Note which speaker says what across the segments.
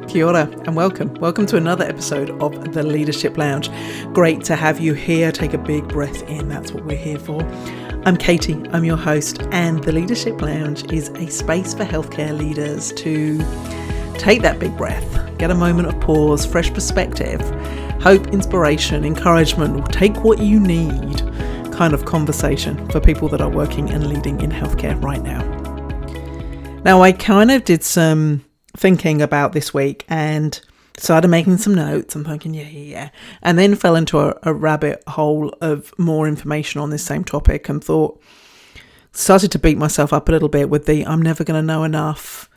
Speaker 1: Kia ora and welcome. Welcome to another episode of The Leadership Lounge. Great to have you here. Take a big breath in. That's what we're here for. I'm Katie. I'm your host, and The Leadership Lounge is a space for healthcare leaders to take that big breath, get a moment of pause, fresh perspective, hope, inspiration, encouragement, take what you need kind of conversation for people that are working and leading in healthcare right now. Now, I kind of did some thinking about this week and started making some notes. I'm thinking, yeah. And then fell into a rabbit hole of more information on this same topic and started to beat myself up a little bit with I'm never going to know enough.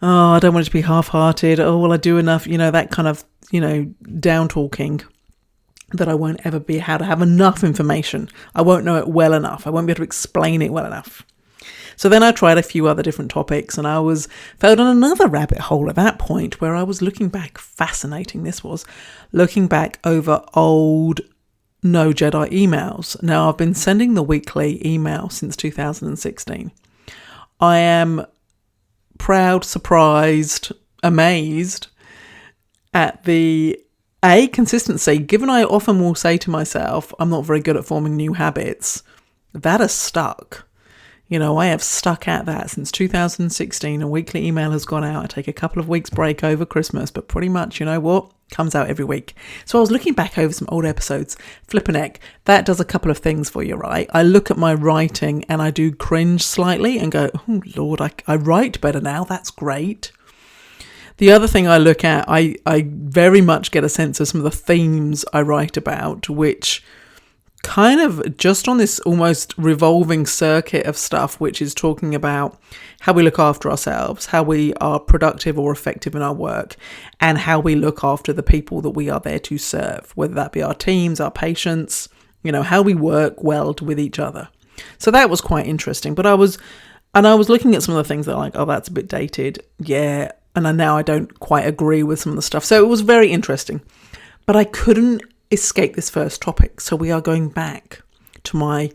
Speaker 1: Oh, I don't want it to be half-hearted. Oh, will I do enough? That kind of, down talking that I won't ever be able to have enough information. I won't know it well enough. I won't be able to explain it well enough. So then I tried a few other different topics and I fell down another rabbit hole at that point where I was looking back, fascinating this was, looking back over old No Jedi emails. Now I've been sending the weekly email since 2016. I am proud, surprised, amazed at the consistency, given I often will say to myself, I'm not very good at forming new habits. That has stuck. I have stuck at that since 2016. A weekly email has gone out. I take a couple of weeks break over Christmas, but pretty much, comes out every week. So I was looking back over some old episodes. Flippin' heck, that does a couple of things for you, right? I look at my writing and I do cringe slightly and go, oh Lord, I write better now. That's great. The other thing I look at, I very much get a sense of some of the themes I write about, which kind of just on this almost revolving circuit of stuff, which is talking about how we look after ourselves, how we are productive or effective in our work, and how we look after the people that we are there to serve, whether that be our teams, our patients, how we work well with each other. So that was quite interesting. But I was looking at some of the things that are like, oh, that's a bit dated. Yeah. And now I don't quite agree with some of the stuff. So it was very interesting. But I couldn't escape this first topic. So we are going back to my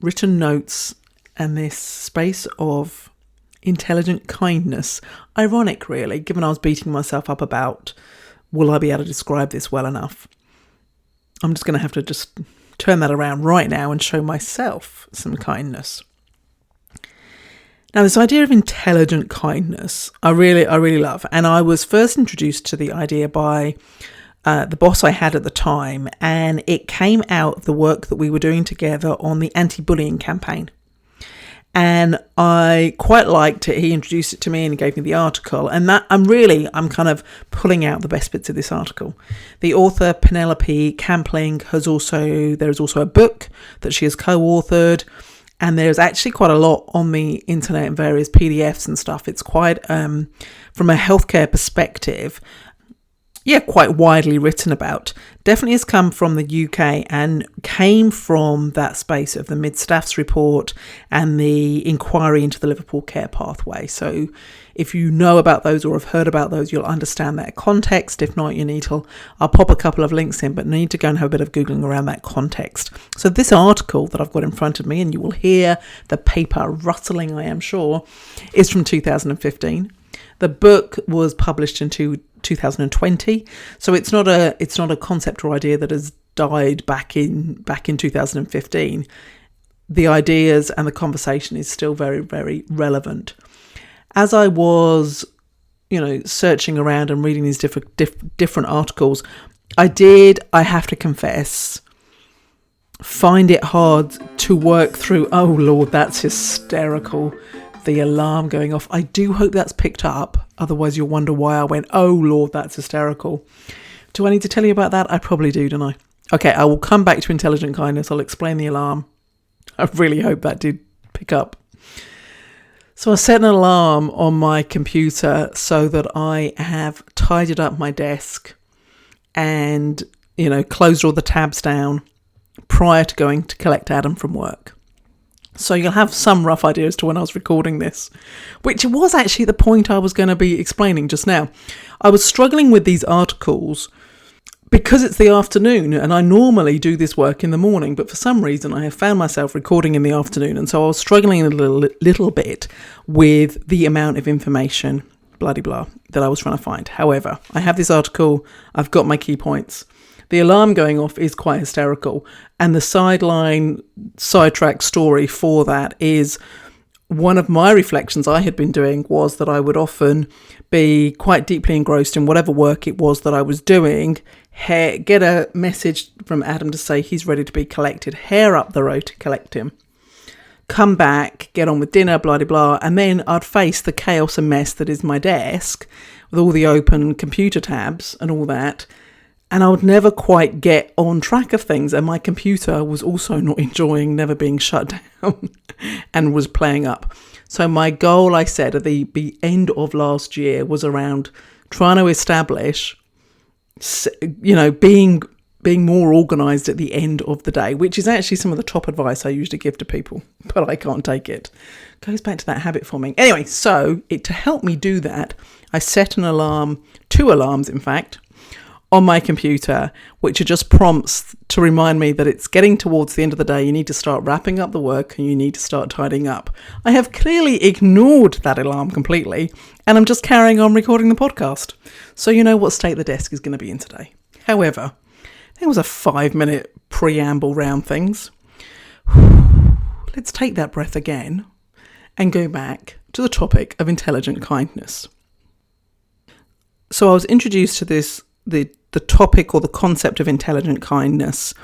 Speaker 1: written notes and this space of intelligent kindness. Ironic, really, given I was beating myself up about, will I be able to describe this well enough? I'm just going to have to just turn that around right now and show myself some kindness. Now, this idea of intelligent kindness, I really love. And I was first introduced to the idea by the boss I had at the time, and it came out of the work that we were doing together on the anti-bullying campaign. And I quite liked it. He introduced it to me and he gave me the article. And that I'm kind of pulling out the best bits of this article. The author, Penelope Campling, there is also a book that she has co-authored. And there's actually quite a lot on the internet and various PDFs and stuff. It's quite, from a healthcare perspective, quite widely written about. Definitely has come from the UK and came from that space of the Mid-Staffs report and the inquiry into the Liverpool care pathway. So if you know about those or have heard about those, you'll understand that context. If not, I'll pop a couple of links in, but need to go and have a bit of Googling around that context. So this article that I've got in front of me, and you will hear the paper rustling, I am sure, is from 2015. The book was published in 2020, so it's not a concept or idea that has died back in 2015. The ideas and the conversation is still very, very relevant. As I was, searching around and reading these different articles, I have to confess, find it hard to work through. Oh Lord, that's hysterical. The alarm going off. I do hope that's picked up. Otherwise you'll wonder why I went, oh Lord, that's hysterical. Do I need to tell you about that? I probably do, don't I? Okay, I will come back to intelligent kindness. I'll explain the alarm. I really hope that did pick up. So I set an alarm on my computer so that I have tidied up my desk and, closed all the tabs down prior to going to collect Adam from work. So you'll have some rough idea as to when I was recording this, which was actually the point I was going to be explaining just now. I was struggling with these articles because it's the afternoon and I normally do this work in the morning, but for some reason I have found myself recording in the afternoon. And so I was struggling a little bit with the amount of information blah that I was trying to find. However, I have this article, I've got my key points. The alarm going off is quite hysterical, and the sidetrack story for that is one of my reflections I had been doing was that I would often be quite deeply engrossed in whatever work it was that I was doing, get a message from Adam to say he's ready to be collected, hair up the road to collect him, come back, get on with dinner, blah, blah, blah, and then I'd face the chaos and mess that is my desk with all the open computer tabs and all that, and I would never quite get on track of things, and my computer was also not enjoying never being shut down and was playing up. So my goal, I said, at the end of last year was around trying to establish, being more organised at the end of the day, which is actually some of the top advice I usually give to people, but I can't take it. Goes back to that habit forming. Anyway, so to help me do that, I set an alarm, 2 alarms in fact, on my computer, which are just prompts to remind me that it's getting towards the end of the day. You need to start wrapping up the work and you need to start tidying up. I have clearly ignored that alarm completely, and I'm just carrying on recording the podcast. So you know what state the desk is going to be in today. However, there was a 5-minute preamble round things. Let's take that breath again and go back to the topic of intelligent kindness. So I was introduced to the topic or the concept of intelligent kindness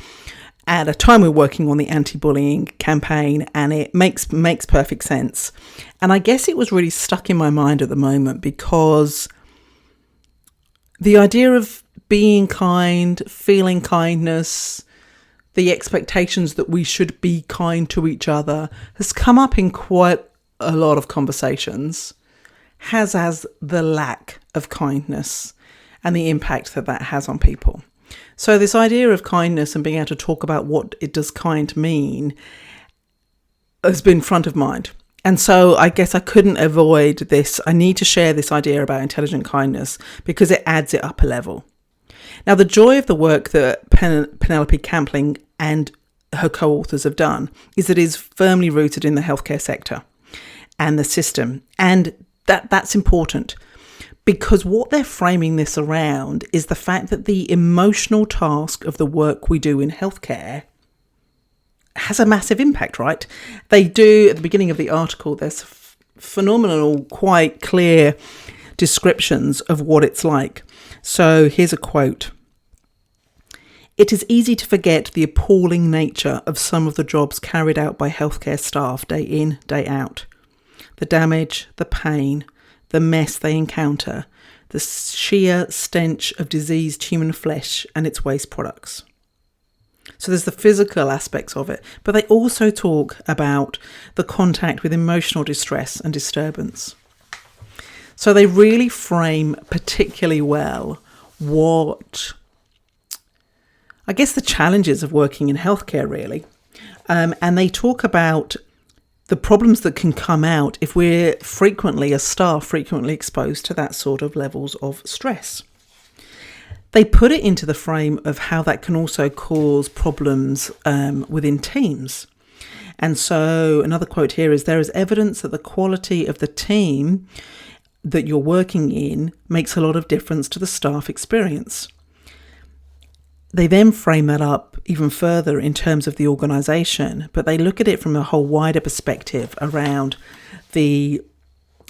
Speaker 1: at a time we're working on the anti-bullying campaign, and it makes perfect sense. And I guess it was really stuck in my mind at the moment because the idea of being kind, feeling kindness, the expectations that we should be kind to each other has come up in quite a lot of conversations, as the lack of kindness and the impact that has on people. So this idea of kindness and being able to talk about what it does kind mean has been front of mind. And so I guess I couldn't avoid this. I need to share this idea about intelligent kindness because it adds it up a level. Now, the joy of the work that Penelope Campling and her co-authors have done is that it is firmly rooted in the healthcare sector and the system. And that's important, because what they're framing this around is the fact that the emotional task of the work we do in healthcare has a massive impact, right? They do, at the beginning of the article, there's phenomenal, quite clear descriptions of what it's like. So here's a quote. "It is easy to forget the appalling nature of some of the jobs carried out by healthcare staff day in, day out. The damage, the pain, the mess they encounter, the sheer stench of diseased human flesh and its waste products." So there's the physical aspects of it, but they also talk about the contact with emotional distress and disturbance. So they really frame particularly well what, I guess, the challenges of working in healthcare really. And they talk about the problems that can come out if we're as staff, frequently exposed to that sort of levels of stress. They put it into the frame of how that can also cause problems within teams. And so another quote here is, "There is evidence that the quality of the team that you're working in makes a lot of difference to the staff experience." They then frame that up even further in terms of the organisation, but they look at it from a whole wider perspective around the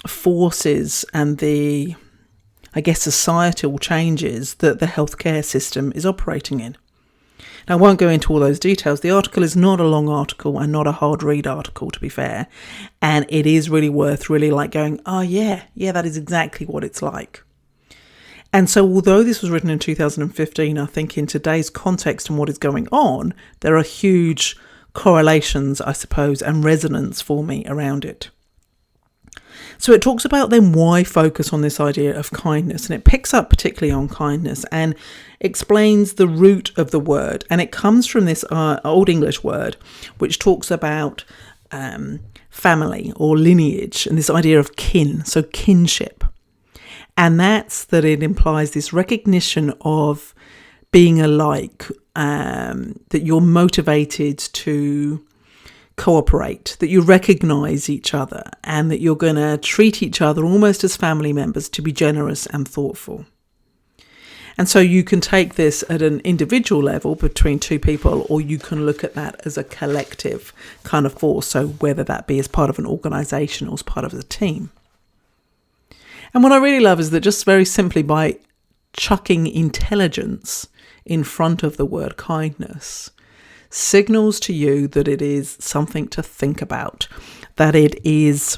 Speaker 1: forces and the, I guess, societal changes that the healthcare system is operating in. Now, I won't go into all those details. The article is not a long article and not a hard read article, to be fair. And it is really worth going, oh yeah, that is exactly what it's like. And so although this was written in 2015, I think in today's context and what is going on, there are huge correlations, I suppose, and resonance for me around it. So it talks about then why focus on this idea of kindness, and it picks up particularly on kindness and explains the root of the word. And it comes from this Old English word, which talks about family or lineage and this idea of kin, so kinship. And that's that it implies this recognition of being alike, that you're motivated to cooperate, that you recognize each other, and that you're going to treat each other almost as family members, to be generous and thoughtful. And so you can take this at an individual level between two people, or you can look at that as a collective kind of force. So whether that be as part of an organization or as part of a team. And what I really love is that just very simply by chucking intelligence in front of the word kindness signals to you that it is something to think about, that it is,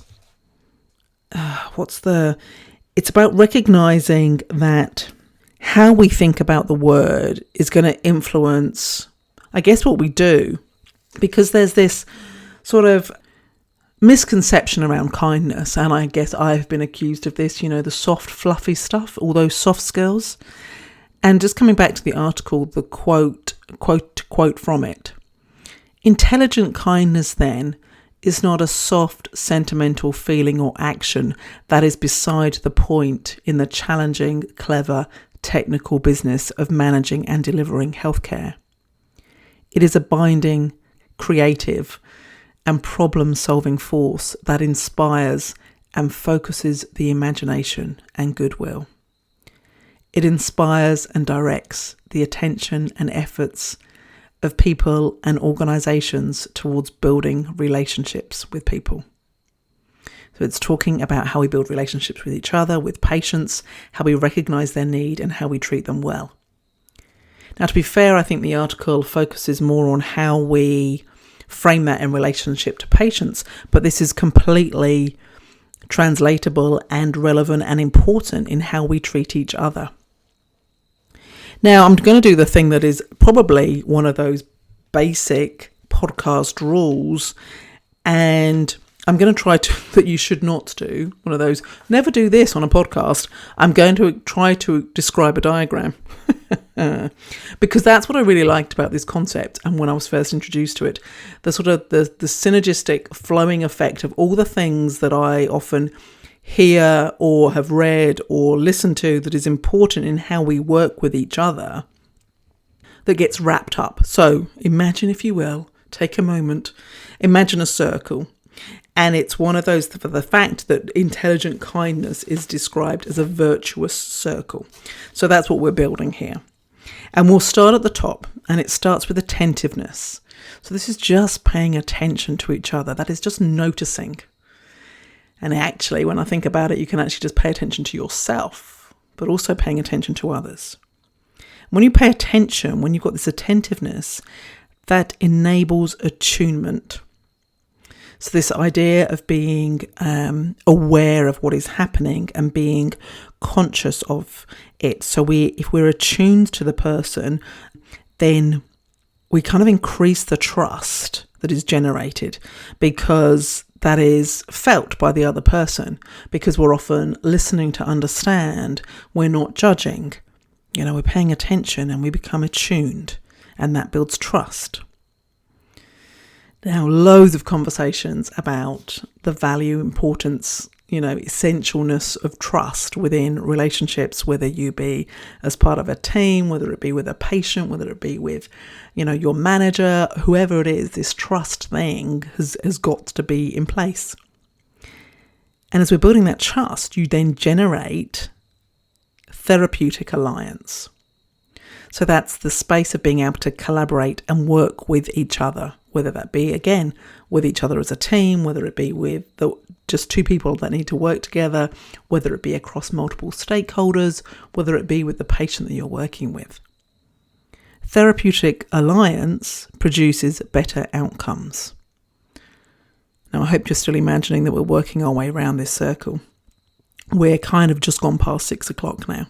Speaker 1: it's about recognizing that how we think about the word is going to influence, I guess, what we do, because there's this sort of misconception around kindness, and I guess I've been accused of this, the soft, fluffy stuff, all those soft skills. And just coming back to the article, the quote from it, intelligent kindness then is not a soft, sentimental feeling or action that is beside the point in the challenging, clever, technical business of managing and delivering healthcare. It is a binding, creative, and problem-solving force that inspires and focuses the imagination and goodwill. It inspires and directs the attention and efforts of people and organisations towards building relationships with people. So it's talking about how we build relationships with each other, with patients, how we recognise their need and how we treat them well. Now, to be fair, I think the article focuses more on how we frame that in relationship to patients, but this is completely translatable and relevant and important in how we treat each other. Now, I'm going to do the thing that is probably one of those basic podcast rules, and I'm going to try to, that you should not do, one of those, never do this on a podcast. I'm going to try to describe a diagram because that's what I really liked about this concept. And when I was first introduced to it, the sort of the synergistic flowing effect of all the things that I often hear or have read or listened to that is important in how we work with each other that gets wrapped up. So imagine, if you will, take a moment, imagine a circle. And it's one of those, for the fact that intelligent kindness is described as a virtuous circle. So that's what we're building here. And we'll start at the top, and it starts with attentiveness. So this is just paying attention to each other. That is just noticing. And actually, when I think about it, you can actually just pay attention to yourself, but also paying attention to others. When you pay attention, when you've got this attentiveness, that enables attunement. So this idea of being aware of what is happening and being conscious of it. So if we're attuned to the person, then we kind of increase the trust that is generated, because that is felt by the other person, because we're often listening to understand, we're not judging, we're paying attention and we become attuned, and that builds trust. Now, loads of conversations about the value, importance, essentialness of trust within relationships, whether you be as part of a team, whether it be with a patient, whether it be with, your manager, whoever it is, this trust thing has got to be in place. And as we're building that trust, you then generate therapeutic alliance. So that's the space of being able to collaborate and work with each other, whether that be, again, with each other as a team, whether it be with just two people that need to work together, whether it be across multiple stakeholders, whether it be with the patient that you're working with. Therapeutic alliance produces better outcomes. Now, I hope you're still imagining that we're working our way around this circle. We're kind of just gone past 6 o'clock now.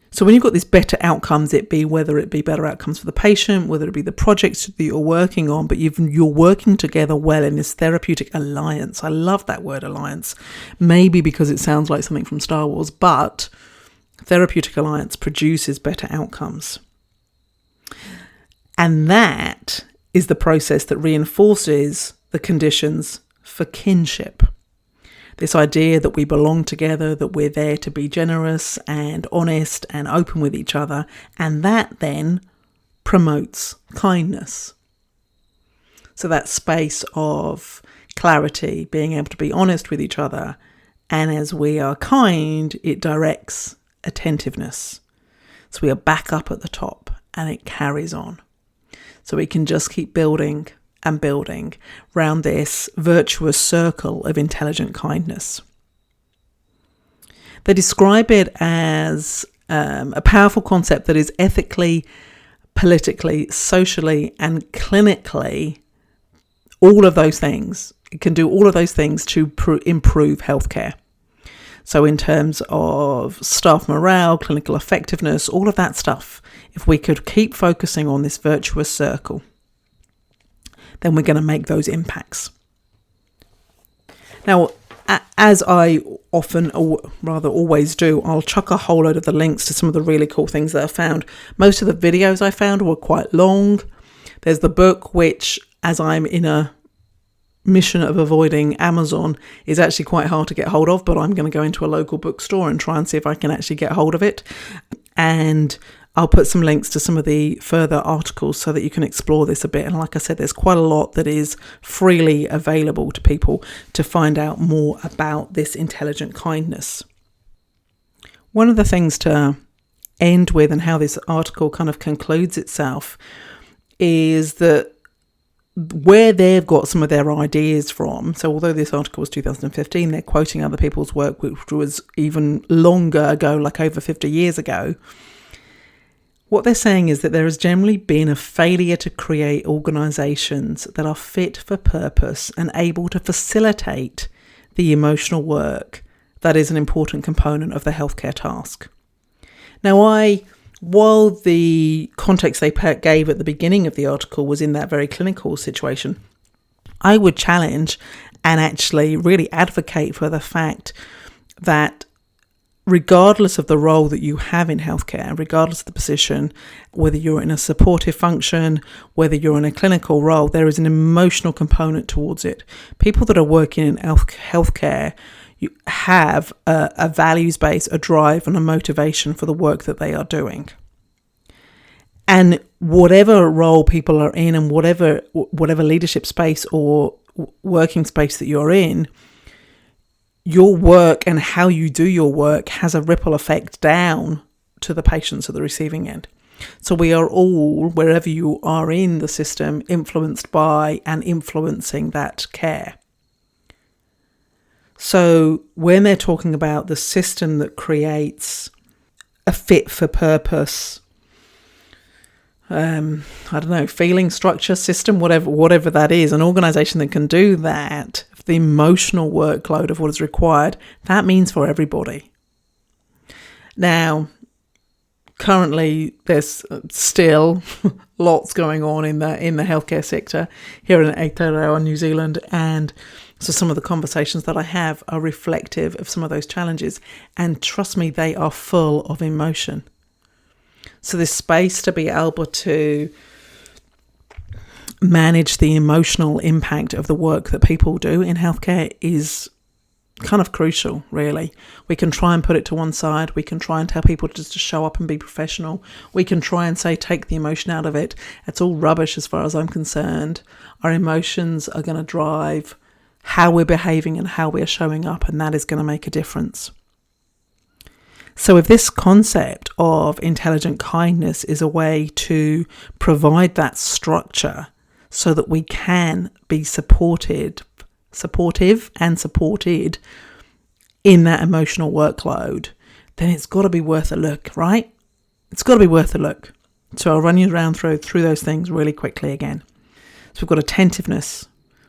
Speaker 1: So when you've got these better outcomes, whether it be better outcomes for the patient, whether it be the projects that you're working on, but you're working together well in this therapeutic alliance. I love that word alliance, maybe because it sounds like something from Star Wars, but therapeutic alliance produces better outcomes. And that is the process that reinforces the conditions for kinship. This idea that we belong together, that we're there to be generous and honest and open with each other, and that then promotes kindness. So that space of clarity, being able to be honest with each other. And as we are kind, it directs attentiveness. So we are back up at the top and it carries on. So we can just keep building and building round this virtuous circle of intelligent kindness. They describe it as a powerful concept that is ethically, politically, socially, and clinically, all of those things. It can do all of those things to improve healthcare. So in terms of staff morale, clinical effectiveness, all of that stuff, if we could keep focusing on this virtuous circle, then we're going to make those impacts. Now, as I often, or rather always do, I'll chuck a whole load of the links to some of the really cool things that I found. Most of the videos I found were quite long. There's the book, which, as I'm in a mission of avoiding Amazon, is actually quite hard to get hold of, but I'm going to go into a local bookstore and try and see if I can actually get hold of it. And I'll put some links to some of the further articles so that you can explore this a bit. And like I said, there's quite a lot that is freely available to people to find out more about this intelligent kindness. One of the things to end with, and how this article kind of concludes itself, is that where they've got some of their ideas from. So although this article was 2015, they're quoting other people's work, which was even longer ago, like over 50 years ago. What they're saying is that there has generally been a failure to create organisations that are fit for purpose and able to facilitate the emotional work that is an important component of the healthcare task. Now, while the context they gave at the beginning of the article was in that very clinical situation, I would challenge and actually really advocate for the fact that regardless of the role that you have in healthcare, regardless of the position, whether you're in a supportive function, whether you're in a clinical role, there is an emotional component towards it. People that are working in healthcare, you have a values base, a drive and a motivation for the work that they are doing. And whatever role people are in and whatever leadership space or working space that you're in, your work and how you do your work has a ripple effect down to the patients at the receiving end. So we are all, wherever you are in the system, influenced by and influencing that care. So when they're talking about the system that creates a fit for purpose, feeling structure system, whatever that is, an organisation that can do that, the emotional workload of what is required, that means for everybody. Now, currently, there's still lots going on in the healthcare sector here in Aotearoa, New Zealand, and so some of the conversations that I have are reflective of some of those challenges, and trust me, they are full of emotion. So this space to be able to manage the emotional impact of the work that people do in healthcare is kind of crucial, really. We can try and put it to one side. We can try and tell people just to show up and be professional. We can try and say, take the emotion out of it. It's all rubbish as far as I'm concerned. Our emotions are going to drive how we're behaving and how we're showing up, and that is going to make a difference. So if this concept of intelligent kindness is a way to provide that structure so that we can be supportive and supported in that emotional workload, then it's got to be worth a look, right? It's got to be worth a look. So I'll run you around through those things really quickly again. So we've got attentiveness,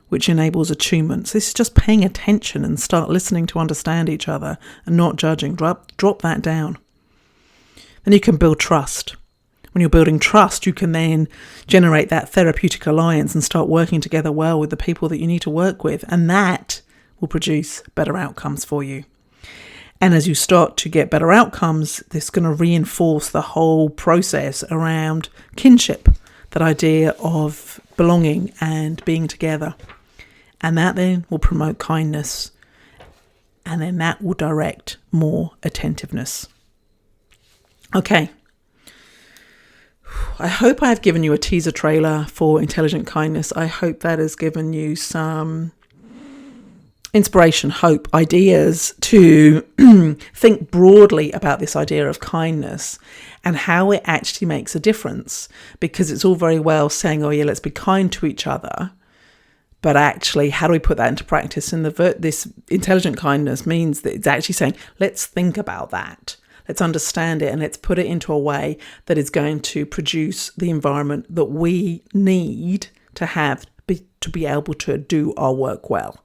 Speaker 1: which enables attunement. So this is just paying attention and start listening to understand each other and not judging. Drop that down. Then you can build trust. When you're building trust, you can then generate that therapeutic alliance and start working together well with the people that you need to work with. And that will produce better outcomes for you. And as you start to get better outcomes, this is going to reinforce the whole process around kinship, that idea of belonging and being together. And that then will promote kindness. And then that will direct more attentiveness. Okay. I hope I have given you a teaser trailer for Intelligent Kindness. I hope that has given you some inspiration, hope, ideas to think broadly about this idea of kindness and how it actually makes a difference. Because it's all very well saying, oh yeah, let's be kind to each other. But actually, how do we put that into practice? And this intelligent kindness means that it's actually saying, let's think about that. Let's understand it and let's put it into a way that is going to produce the environment that we need to have to be able to do our work well.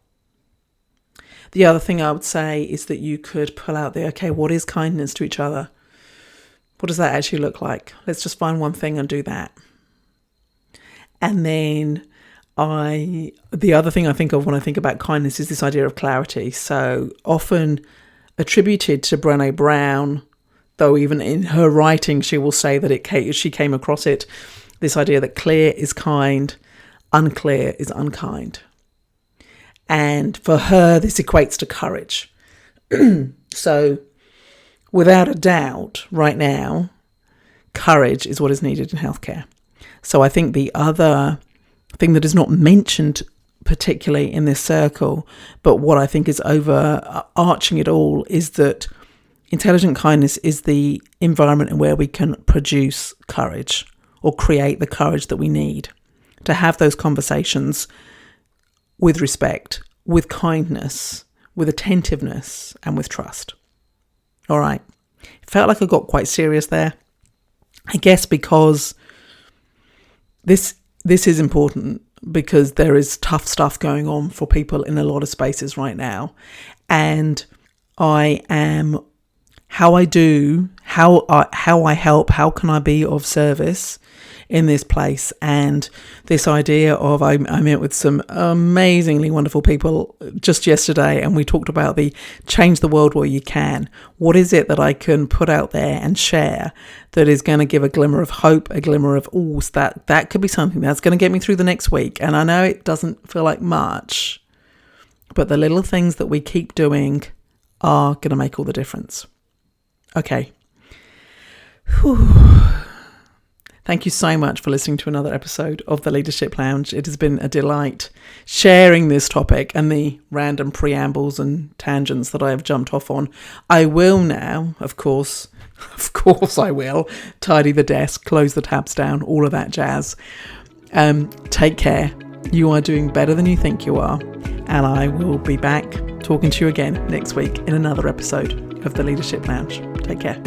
Speaker 1: The other thing I would say is that you could pull out what is kindness to each other? What does that actually look like? Let's just find one thing and do that. And then the other thing I think of when I think about kindness is this idea of clarity. So often attributed to Brené Brown, though even in her writing she will say that she came across it, this idea that clear is kind, unclear is unkind. And for her, this equates to courage. So without a doubt, right now, courage is what is needed in healthcare. So I think the other thing that is not mentioned particularly in this circle, but what I think is overarching it all, is that intelligent kindness is the environment in where we can produce courage or create the courage that we need to have those conversations with respect, with kindness, with attentiveness, and with trust. All right. It felt like I got quite serious there. I guess because this is important, because there is tough stuff going on for people in a lot of spaces right now. And I am how I help, how can I be of service in this place? And this idea of, I met with some amazingly wonderful people just yesterday, and we talked about the change the world where you can. What is it that I can put out there and share that is going to give a glimmer of hope, a glimmer of, that could be something that's going to get me through the next week. And I know it doesn't feel like much, but the little things that we keep doing are going to make all the difference. Okay. Whew. Thank you so much for listening to another episode of the Leadership Lounge. It has been a delight sharing this topic and the random preambles and tangents that I have jumped off on. I will now, of course I will, tidy the desk, close the tabs down, all of that jazz. Take care. You are doing better than you think you are. And I will be back talking to you again next week in another episode of the Leadership Lounge. Take care.